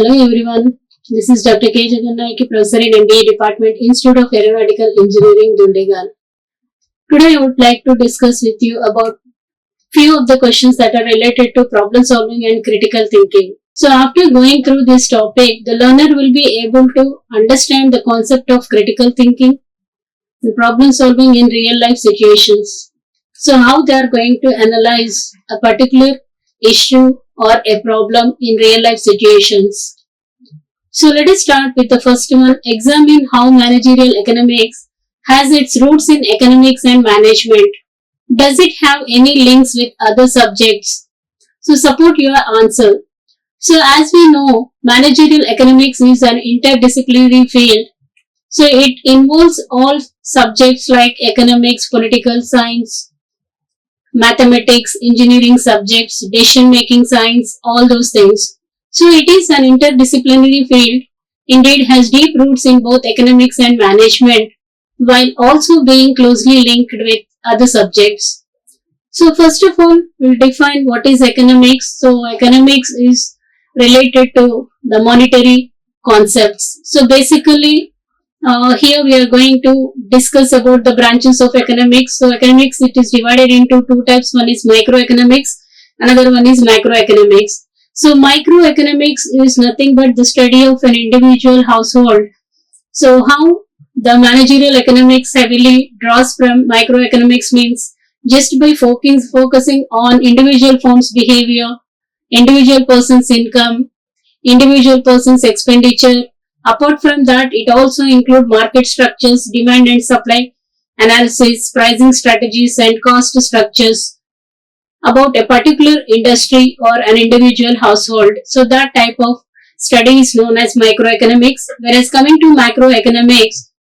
Hello everyone, this is Dr. K. Jagannaki, Professor in MBA Department, Institute of Aeronautical Engineering, Dundigal. Today I would like to discuss with you about few of the questions that are related to problem solving and critical thinking. So after going through this topic, the learner will be able to understand the concept of critical thinking and problem solving in real life situations. So how they are going to analyze a particular issue or a problem in real life situations. So let us start with the first one. Examine how managerial economics has its roots in economics and management. Does it have any links with other subjects? So support your answer. So as we know, managerial economics is an interdisciplinary field. So it involves all subjects like economics, political science, mathematics, engineering subjects, decision making science, all those things. So it is an interdisciplinary field, indeed has deep roots in both economics and management, while also being closely linked with other subjects. So first of all, we'll define what is economics. So economics is related to the monetary concepts. So basically, here we are going to discuss about the branches of economics. So economics, it is divided into two types. One is microeconomics, another one is macroeconomics. So microeconomics is nothing but the study of an individual household. So how the managerial economics heavily draws from microeconomics means just by focusing on individual firm's behavior, individual person's income, individual person's expenditure. Apart from that, it also includes market structures, demand and supply analysis, pricing strategies and cost structures about a particular industry or an individual household. So that type of study is known as microeconomics. Whereas coming to macroeconomics,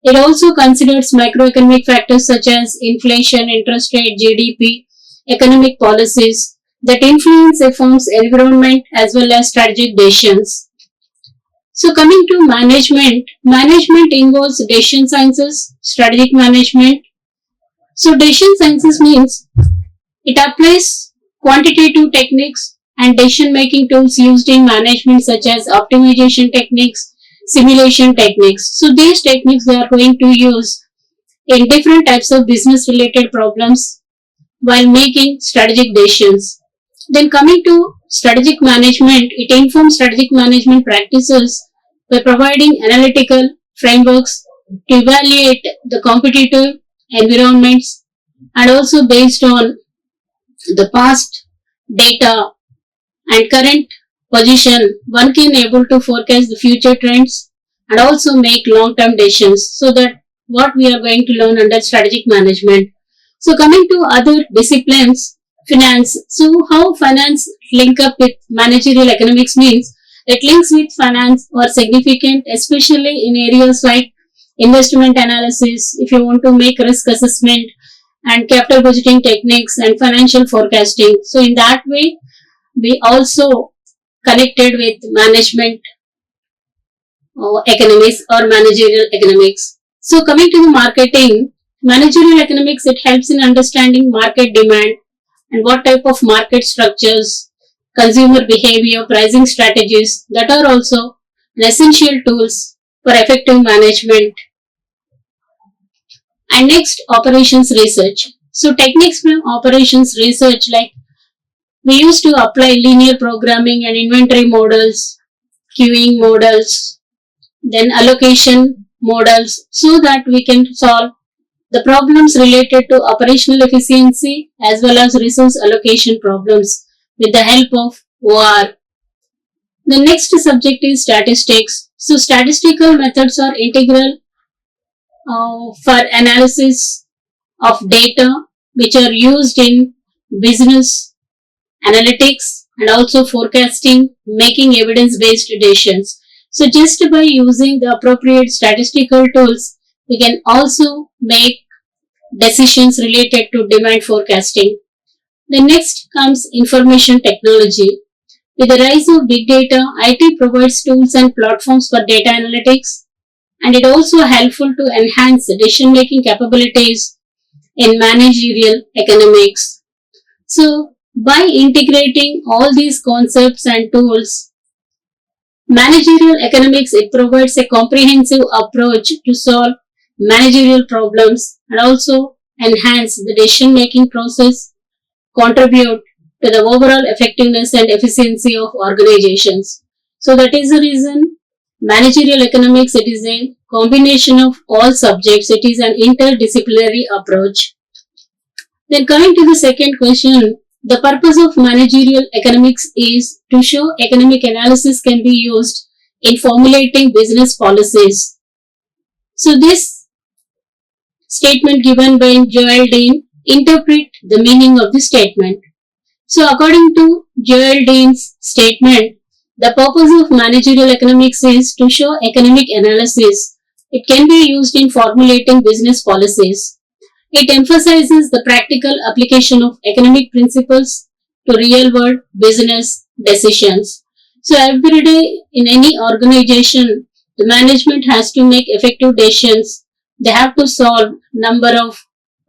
it also considers macroeconomic factors such as inflation, interest rate, GDP, economic policies that influence a firm's environment as well as strategic decisions. So coming to management, management involves decision sciences, strategic management. So decision sciences means it applies quantitative techniques and decision making tools used in management such as optimization techniques, simulation techniques. So these techniques they are going to use in different types of business related problems while making strategic decisions. Then coming to strategic management, it informs strategic management practices by providing analytical frameworks to evaluate the competitive environments and also based on the past data and current position, one can able to forecast the future trends and also make long-term decisions. So that what we are going to learn under strategic management. So coming to other disciplines, finance. So how finance link up with managerial economics means it links with finance or significant, especially in areas like investment analysis, if you want to make risk assessment and capital budgeting techniques and financial forecasting. So in that way, we also connected with management economics or managerial economics. So coming to the marketing, managerial economics, it helps in understanding market demand and what type of market structures, consumer behavior, pricing strategies that are also essential tools for effective management. And next, operations research. So techniques from operations research, like we used to apply linear programming and inventory models, queuing models, then allocation models so that we can solve the problems related to operational efficiency as well as resource allocation problems with the help of OR. The next subject is statistics. So statistical methods are integral for analysis of data which are used in business analytics and also forecasting, making evidence-based decisions. So just by using the appropriate statistical tools, we can also make decisions related to demand forecasting. The next comes information technology. With the rise of big data, IT provides tools and platforms for data analytics, and it also helpful to enhance decision-making capabilities in managerial economics. So, by integrating all these concepts and tools, Managerial economics, it provides a comprehensive approach to solve managerial problems and also enhance the decision making process, contribute to the overall effectiveness and efficiency of organizations. So that is the reason managerial economics, it is a combination of all subjects. It is an interdisciplinary approach. Then coming to the second question, the purpose of managerial economics is to show economic analysis can be used in formulating business policies. So this statement given by Joel Dean, interpret the meaning of the statement. So according to Joel Dean's statement, the purpose of managerial economics is to show economic analysis. It can be used in formulating business policies. It emphasizes the practical application of economic principles to real-world business decisions. So every day in any organization, the management has to make effective decisions. They have to solve number of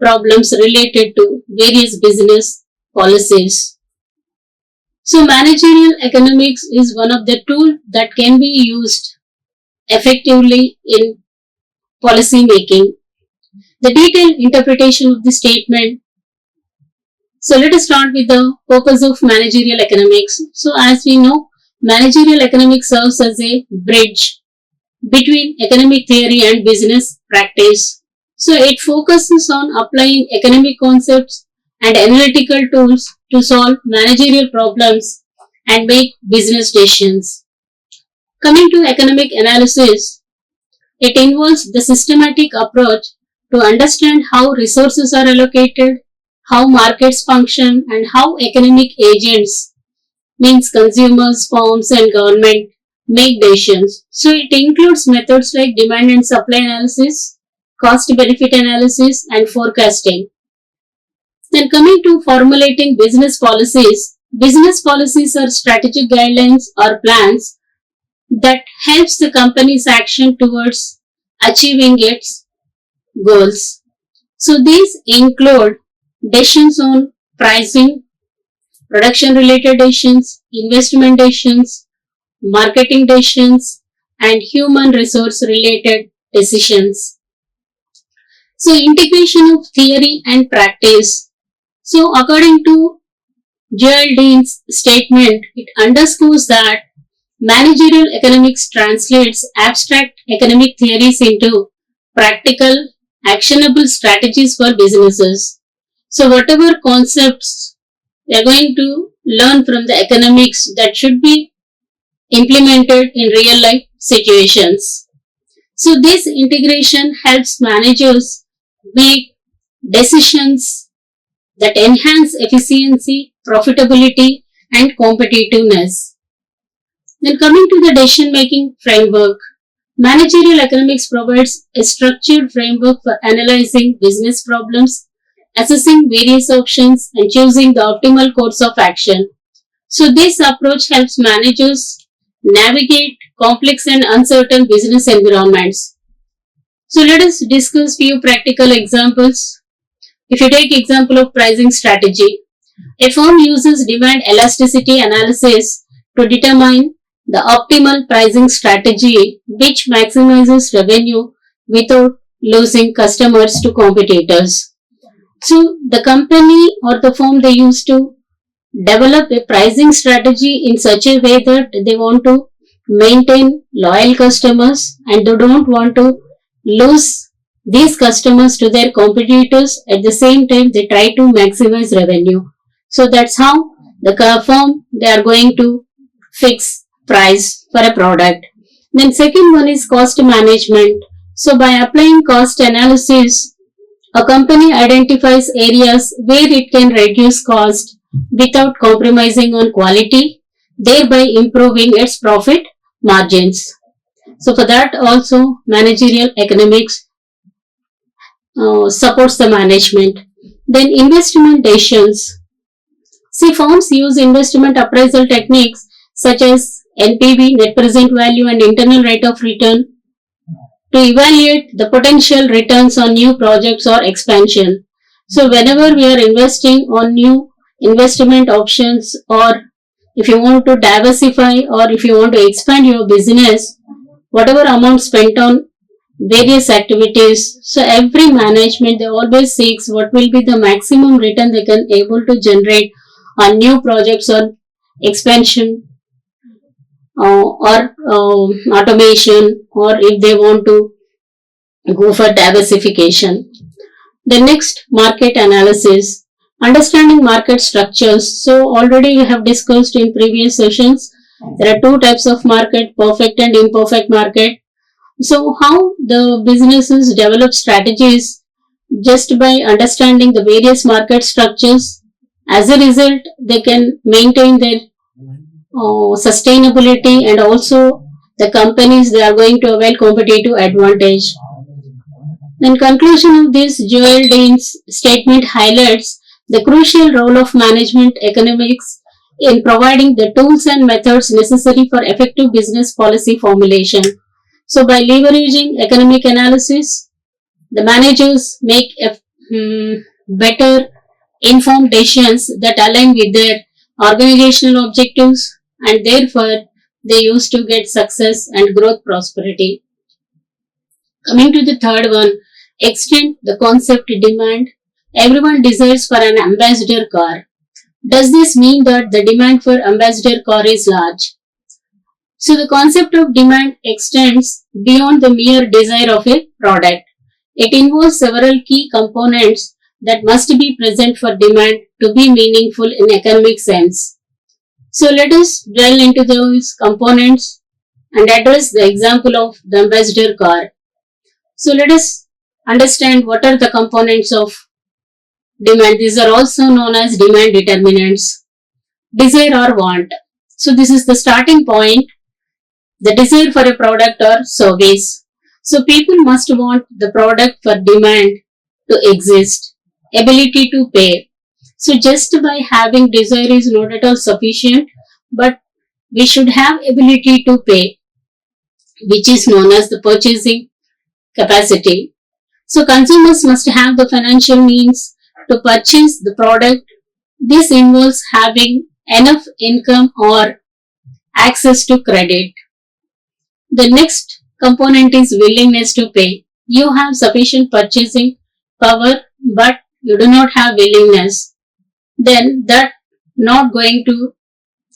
problems related to various business policies. So managerial economics is one of the tools that can be used effectively in policy making. The detailed interpretation of the statement. So let us start with the purpose of managerial economics. So as we know, managerial economics serves as a bridge between economic theory and business practice. So it focuses on applying economic concepts and analytical tools to solve managerial problems and make business decisions. Coming to economic analysis, it involves the systematic approach to understand how resources are allocated, how markets function, and how economic agents, means consumers, firms, and government, make decisions. So it includes methods like demand and supply analysis, cost benefit analysis, and forecasting. Then coming to formulating business policies are strategic guidelines or plans that helps the company's action towards achieving its goals. So these include decisions on pricing, production related decisions, investment decisions, marketing decisions, and human resource related decisions. So integration of theory and practice. So according to Joel Dean's statement, it underscores that managerial economics translates abstract economic theories into practical, actionable strategies for businesses. So whatever concepts we are going to learn from the economics, that should be implemented in real life situations. So this integration helps managers make decisions that enhance efficiency, profitability, and competitiveness. Then coming to the decision making framework, managerial economics provides a structured framework for analyzing business problems, assessing various options, and choosing the optimal course of action. So this approach helps managers navigate complex and uncertain business environments. So let us discuss few practical examples. If you take example of pricing strategy, a firm uses demand elasticity analysis to determine the optimal pricing strategy which maximizes revenue without losing customers to competitors. So the company or the firm, they used to develop a pricing strategy in such a way that they want to maintain loyal customers and they don't want to lose these customers to their competitors. At the same time, they try to maximize revenue. So that's how the firm, they are going to fix price for a product. Then second one is cost management. So by applying cost analysis, a company identifies areas where it can reduce cost without compromising on quality, thereby improving its profit margins. So for that also managerial economics supports the management. Then investment decisions. See, firms use investment appraisal techniques such as NPV, net present value, and internal rate of return to evaluate the potential returns on new projects or expansion. So whenever we are investing on new investment options or if you want to diversify or if you want to expand your business, whatever amount spent on various activities, so every management they always seeks what will be the maximum return they can able to generate on new projects on expansion or automation, or if they want to go for diversification. The next, market analysis, understanding market structures. So already we have discussed in previous sessions, there are two types of market, perfect and imperfect market. So how the businesses develop strategies just by understanding the various market structures. As a result, they can maintain their sustainability, and also the companies they are going to avail competitive advantage. In conclusion of this, Joel Dean's statement highlights the crucial role of management economics in providing the tools and methods necessary for effective business policy formulation. So, by leveraging economic analysis, the managers make better informed decisions that align with their organizational objectives, and therefore they used to get success and growth prosperity. Coming to the third one, extend the concept demand. Everyone desires for an ambassador car. Does this mean that the demand for ambassador car is large? So the concept of demand extends beyond the mere desire of a product. It involves several key components that must be present for demand to be meaningful in economic sense. So let us delve into those components and address the example of the ambassador car. So let us understand what are the components of demand. These are also known as demand determinants. Desire or want. So this is the starting point, the desire for a product or service. So people must want the product for demand to exist. Ability to pay. So just by having desire is not at all sufficient, but we should have ability to pay, which is known as the purchasing capacity. So consumers must have the financial means to purchase the product. This involves having enough income or access to credit. The next component is willingness to pay. You have sufficient purchasing power, but you do not have willingness. Then that not going to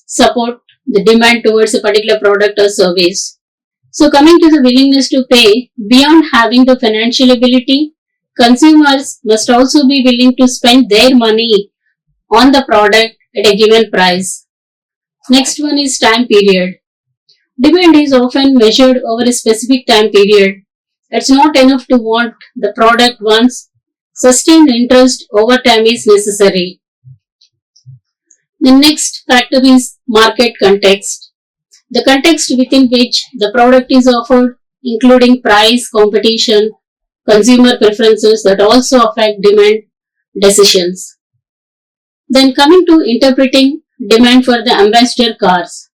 support the demand towards a particular product or service. So coming to the willingness to pay, beyond having the financial ability, consumers must also be willing to spend their money on the product at a given price. Next one is time period. Demand is often measured over a specific time period. It's not enough to want the product once. Sustained interest over time is necessary. The next factor is market context. The context within which the product is offered, including price, competition, consumer preferences that also affect demand decisions. Then coming to interpreting demand for the ambassador cars.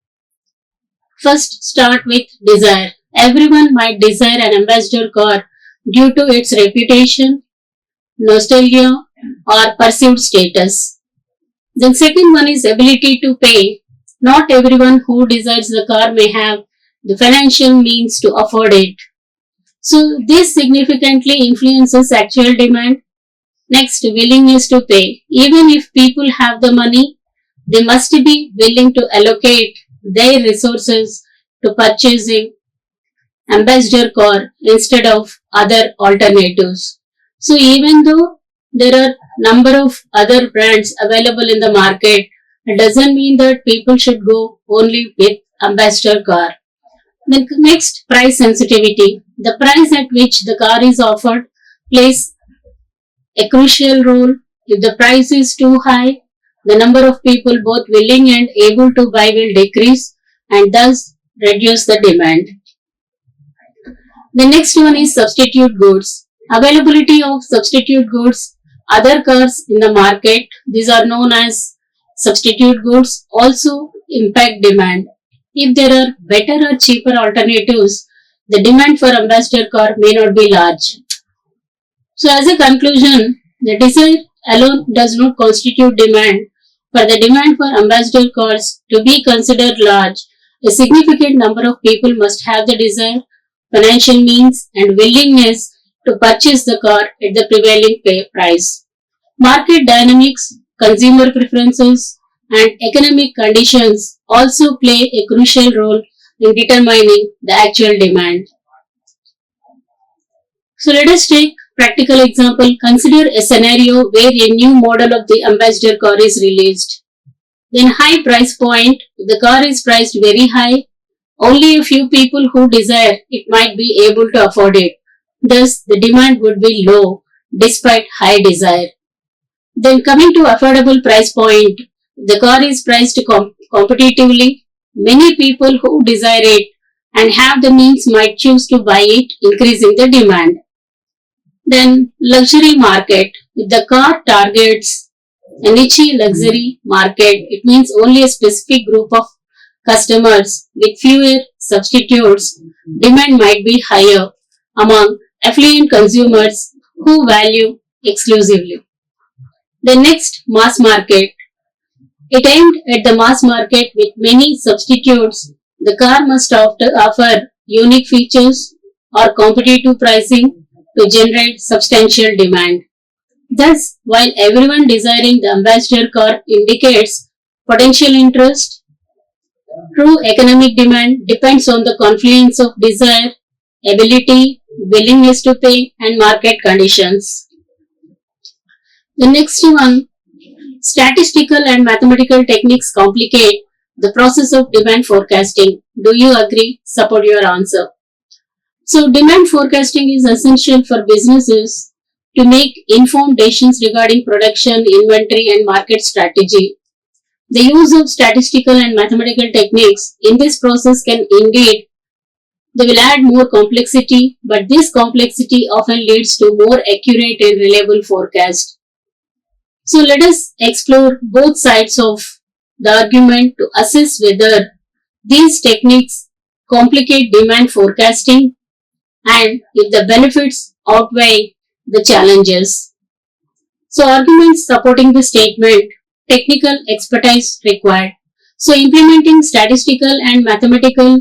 First start with desire. Everyone might desire an ambassador car due to its reputation, nostalgia, or perceived status. Then second one is ability to pay. Not everyone who desires the car may have the financial means to afford it. So this significantly influences actual demand. Next, willingness to pay. Even if people have the money, they must be willing to allocate their resources to purchasing ambassador car instead of other alternatives. So even though there are number of other brands available in the market, it doesn't mean that people should go only with ambassador car. Then next, price sensitivity. The price at which the car is offered plays a crucial role. If the price is too high, the number of people both willing and able to buy will decrease and thus reduce the demand. The next one is substitute goods. Availability of substitute goods, other cars in the market, these are known as substitute goods, also impact demand. If there are better or cheaper alternatives, the demand for ambassador car may not be large. So as a conclusion, the desire alone does not constitute demand. For the demand for ambassador cars to be considered large, a significant number of people must have the desire, financial means, and willingness to purchase the car at the prevailing price. Market dynamics, consumer preferences, and economic conditions also play a crucial role in determining the actual demand. So let us take practical example. Consider a scenario where a new model of the Ambassador car is released. Then high price point, the car is priced very high. Only a few people who desire it might be able to afford it. Thus, the demand would be low despite high desire. Then coming to affordable price point, the car is priced competitively. Many people who desire it and have the means might choose to buy it, increasing the demand. Then luxury market. If the car targets a niche luxury market, it means only a specific group of customers with fewer substitutes. Demand might be higher among affluent consumers who value exclusively. The next, mass market. It aimed at the mass market with many substitutes. The car must offer unique features or competitive pricing to generate substantial demand. Thus, while everyone desiring the ambassador car indicates potential interest, true economic demand depends on the confluence of desire, ability, willingness to pay, and market conditions. The next one, statistical and mathematical techniques complicate the process of demand forecasting. Do you agree? Support your answer. So, demand forecasting is essential for businesses to make informed decisions regarding production, inventory, and market strategy. The use of statistical and mathematical techniques in this process can indeed they will add more complexity, but this complexity often leads to more accurate and reliable forecast. So let us explore both sides of the argument to assess whether these techniques complicate demand forecasting and if the benefits outweigh the challenges. So arguments supporting the statement, technical expertise required. So implementing statistical and mathematical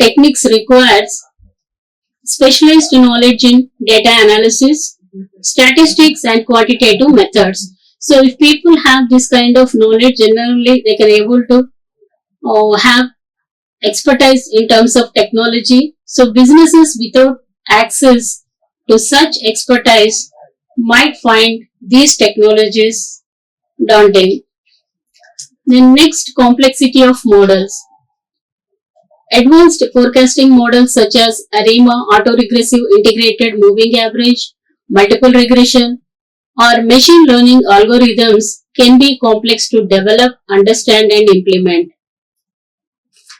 techniques requires specialized knowledge in data analysis, statistics and quantitative methods. So if people have this kind of knowledge, generally they can able to have expertise in terms of technology. So businesses without access to such expertise might find these technologies daunting. The next, complexity of models. Advanced forecasting models such as ARIMA, autoregressive integrated moving average, multiple regression, or machine learning algorithms can be complex to develop, understand, and implement.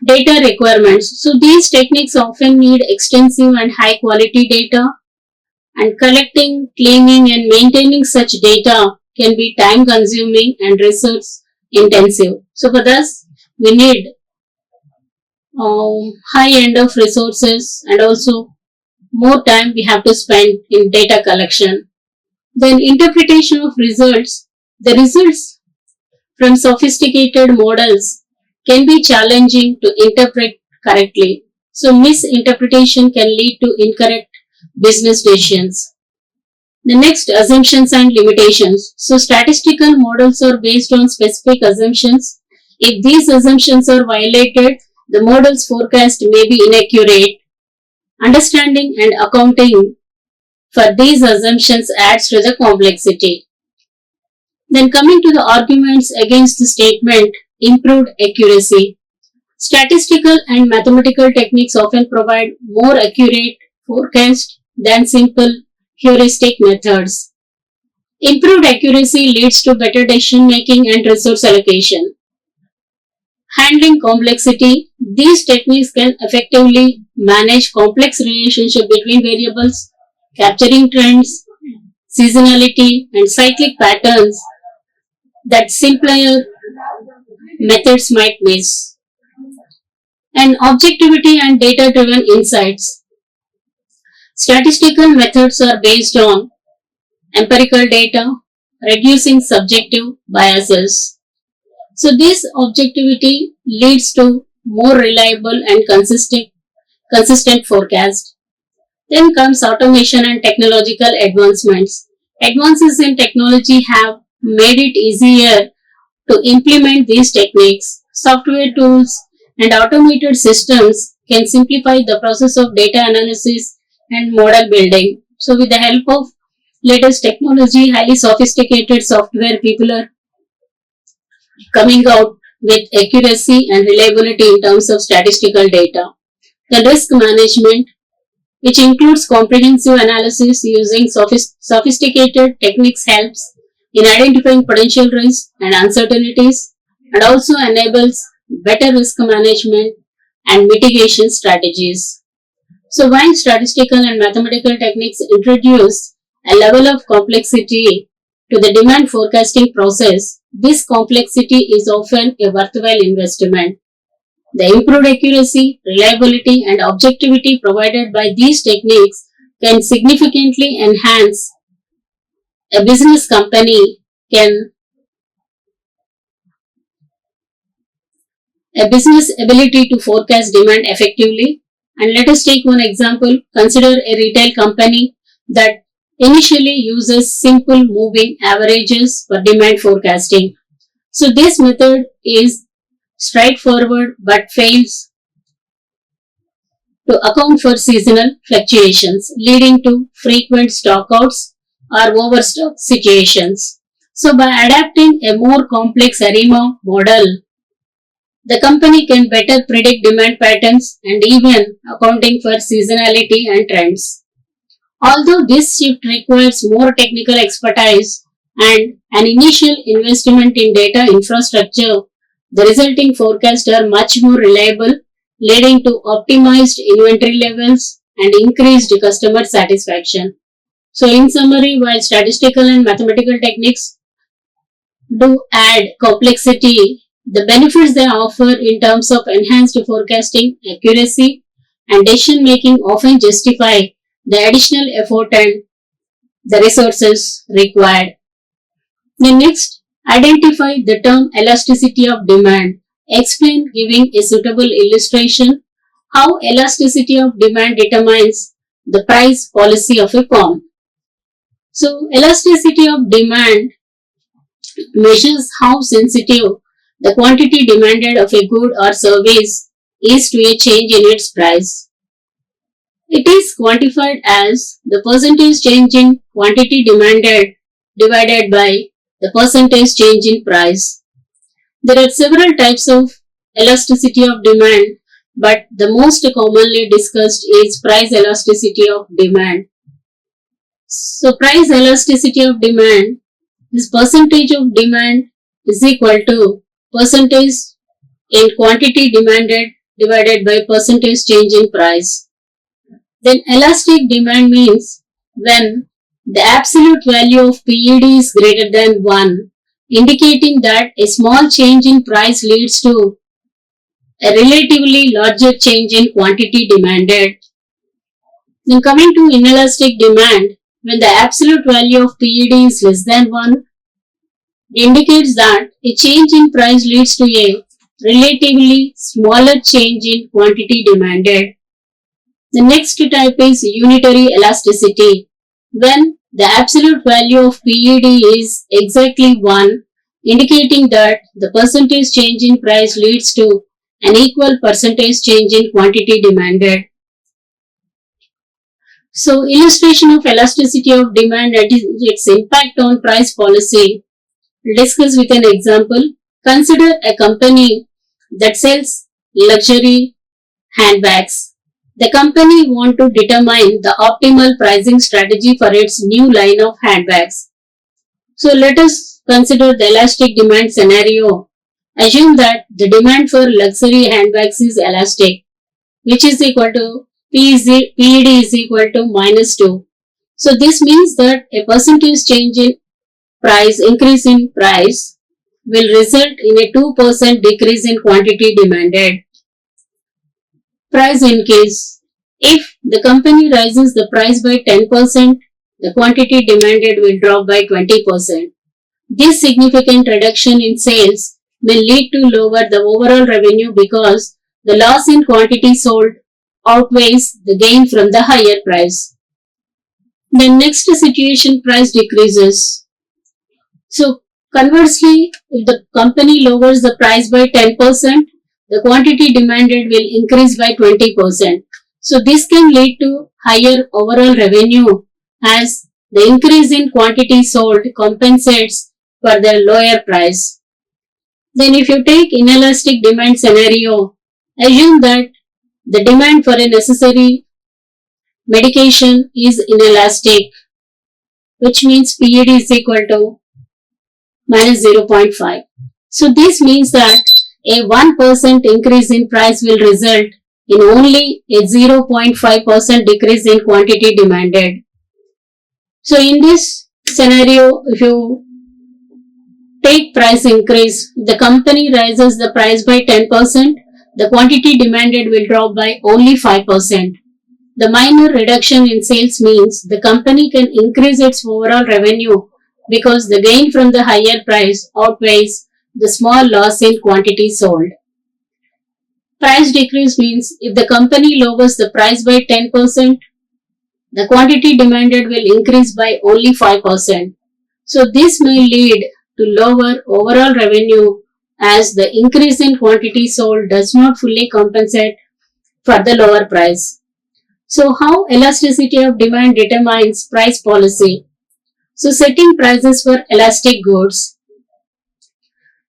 Data requirements. So these techniques often need extensive and high quality data, and collecting, cleaning, and maintaining such data can be time consuming and resource intensive. So for this, we need high end of resources and also more time we have to spend in data collection. Then interpretation of results. The results from sophisticated models can be challenging to interpret correctly. So misinterpretation can lead to incorrect business decisions. The next, assumptions and limitations. So statistical models are based on specific assumptions. If these assumptions are violated, the model's forecast may be inaccurate. Understanding and accounting for these assumptions adds to the complexity. Then coming to the arguments against the statement, improved accuracy. Statistical and mathematical techniques often provide more accurate forecast than simple heuristic methods. Improved accuracy leads to better decision making and resource allocation. Handling complexity. These techniques can effectively manage complex relationship between variables, capturing trends, seasonality, and cyclic patterns that simpler methods might miss. And objectivity and data-driven insights. Statistical methods are based on empirical data, reducing subjective biases. So this objectivity leads to more reliable and consistent forecast. Then comes automation and technological advancements. Advances in technology have made it easier to implement these techniques. Software tools and automated systems can simplify the process of data analysis and model building. So with the help of latest technology, highly sophisticated software, people are coming out with accuracy and reliability in terms of statistical data. The risk management, which includes comprehensive analysis using sophisticated techniques, helps in identifying potential risks and uncertainties and also enables better risk management and mitigation strategies. So while statistical and mathematical techniques introduce a level of complexity to the demand forecasting process, this complexity is often a worthwhile investment. The improved accuracy, reliability, and objectivity provided by these techniques can significantly enhance a business company can a business ability to forecast demand effectively. And let us take one example. Consider a retail company that initially uses simple moving averages for demand forecasting. So this method is straightforward but fails to account for seasonal fluctuations, leading to frequent stockouts or overstock situations. So by adapting a more complex ARIMA model, the company can better predict demand patterns and even accounting for seasonality and trends. Although this shift requires more technical expertise and an initial investment in data infrastructure, the resulting forecasts are much more reliable, leading to optimized inventory levels and increased customer satisfaction. So, in summary, while statistical and mathematical techniques do add complexity, the benefits they offer in terms of enhanced forecasting, accuracy, and decision making often justify the additional effort and the resources required. Then next, identify the term elasticity of demand. Explain giving a suitable illustration how elasticity of demand determines the price policy of a firm. So, elasticity of demand measures how sensitive the quantity demanded of a good or service is to a change in its price. It is quantified as the percentage change in quantity demanded divided by the percentage change in price. There are several types of elasticity of demand, but the most commonly discussed is price elasticity of demand. So, price elasticity of demand is percentage of demand is equal to percentage in quantity demanded divided by percentage change in price. Then elastic demand means when the absolute value of PED is greater than 1, indicating that a small change in price leads to a relatively larger change in quantity demanded. Then coming to inelastic demand, when the absolute value of PED is less than 1, indicates that a change in price leads to a relatively smaller change in quantity demanded. The next type is unitary elasticity. When the absolute value of PED is exactly 1, indicating that the percentage change in price leads to an equal percentage change in quantity demanded. So, illustration of elasticity of demand and its impact on price policy. Discuss with an example. Consider a company that sells luxury handbags. The company wants to determine the optimal pricing strategy for its new line of handbags. So let us consider the elastic demand scenario. Assume that the demand for luxury handbags is elastic, which is equal to PED is equal to minus 2. So this means that a percentage change in increase in price will result in a 2% decrease in quantity demanded. Price increase. If the company raises the price by 10%, the quantity demanded will drop by 20%. This significant reduction in sales may lead to lower the overall revenue because the loss in quantity sold outweighs the gain from the higher price. The next situation, price decreases. So conversely, if the company lowers the price by 10%, the quantity demanded will increase by 20%. So this can lead to higher overall revenue as the increase in quantity sold compensates for the lower price. Then if you take inelastic demand scenario, assume that the demand for a necessary medication is inelastic, which means PED is equal to minus 0.5. So this means that a 1% increase in price will result in only a 0.5% decrease in quantity demanded. So in this scenario, if you take price increase, the company raises the price by 10%, the quantity demanded will drop by only 5%. The minor reduction in sales means the company can increase its overall revenue because the gain from the higher price outweighs the small loss in quantity sold. Price decrease means if the company lowers the price by 10%, the quantity demanded will increase by only 5%. So this may lead to lower overall revenue as the increase in quantity sold does not fully compensate for the lower price. So how elasticity of demand determines price policy? So setting prices for elastic goods.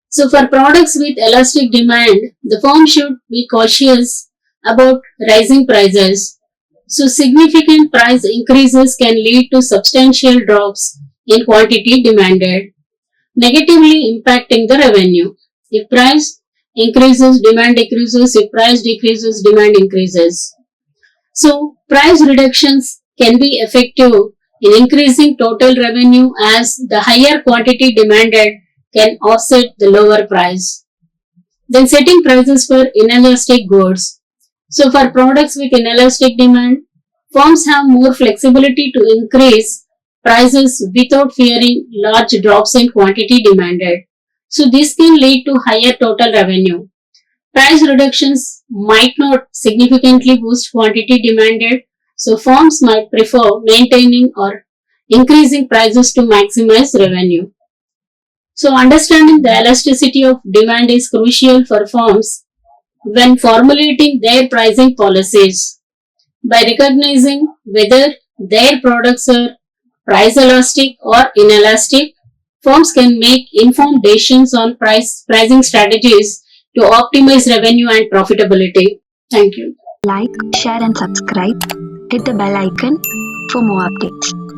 So for products with elastic demand, the firm should be cautious about raising prices. So significant price increases can lead to substantial drops in quantity demanded, negatively impacting the revenue. If price increases, demand decreases. If price decreases, demand increases. So price reductions can be effective in increasing total revenue as the higher quantity demanded can offset the lower price. Then setting prices for inelastic goods. So for products with inelastic demand, firms have more flexibility to increase prices without fearing large drops in quantity demanded. So this can lead to higher total revenue. Price reductions might not significantly boost quantity demanded, so firms might prefer maintaining or increasing prices to maximize revenue. So understanding the elasticity of demand is crucial for firms when formulating their pricing policies. By recognizing whether their products are price elastic or inelastic, firms can make informed decisions on pricing strategies to optimize revenue and profitability. Thank you. Like, share and subscribe. Hit the bell icon for more updates.